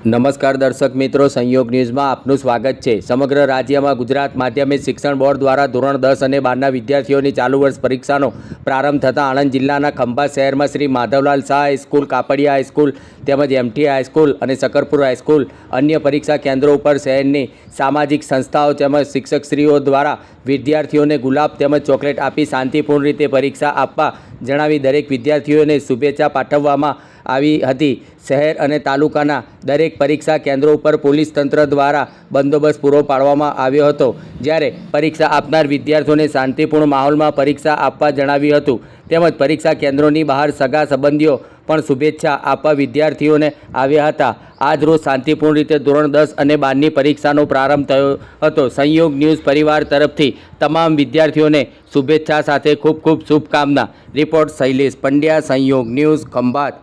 નમસ્કાર દર્શક મિત્રો, સંયોગ ન્યૂઝમાં આપનું સ્વાગત છે। સમગ્ર રાજ્યમાં ગુજરાત માધ્યમિક શિક્ષણ બોર્ડ દ્વારા ધોરણ 10 અને 12ના વિદ્યાર્થીઓની ચાલુ વર્ષ પરીક્ષાનો પ્રારંભ થતાં આણંદ જિલ્લાના ખંભાત શહેરમાં શ્રી માધવલાલ શાહ હાઈસ્કૂલ, કાપડિયા હાઈસ્કૂલ તેમજ MT હાઈસ્કૂલ અને શકરપુર હાઈસ્કૂલ અન્ય પરીક્ષા કેન્દ્રો ઉપર શહેરની સામાજિક સંસ્થાઓ તેમજ શિક્ષકશ્રીઓ દ્વારા વિદ્યાર્થીઓને ગુલાબ તેમજ ચોકલેટ આપી શાંતિપૂર્ણ રીતે પરીક્ષા આપવા જણાવી દરેક વિદ્યાર્થીઓને શુભેચ્છા પાઠવવામાં આવી હતી। શહેર અને તાલુકાના દરેક પરીક્ષા કેન્દ્રો ઉપર પોલીસ તંત્ર દ્વારા બંદોબસ્ત પૂરો પાડવામાં આવ્યો હતો, જ્યારે પરીક્ષા આપનાર વિદ્યાર્થીઓને શાંતિપૂર્ણ માહોલમાં પરીક્ષા આપવા જણાવ્યું હતું। તેમજ પરીક્ષા કેન્દ્રોની બહાર સગા સંબંધીઓ પણ શુભેચ્છા આપવા વિદ્યાર્થીઓને આવ્યા હતા। આજ રોજ શાંતિપૂર્ણ રીતે ધોરણ 10 અને 12ની પરીક્ષાનો પ્રારંભ થયો હતો। સંયોગ ન્યૂઝ પરિવાર તરફથી તમામ વિદ્યાર્થીઓને શુભેચ્છા સાથે ખૂબ ખૂબ શુભકામના। રિપોર્ટ શૈલેષ પંડ્યા, સંયોગ ન્યૂઝ, ખંભાત।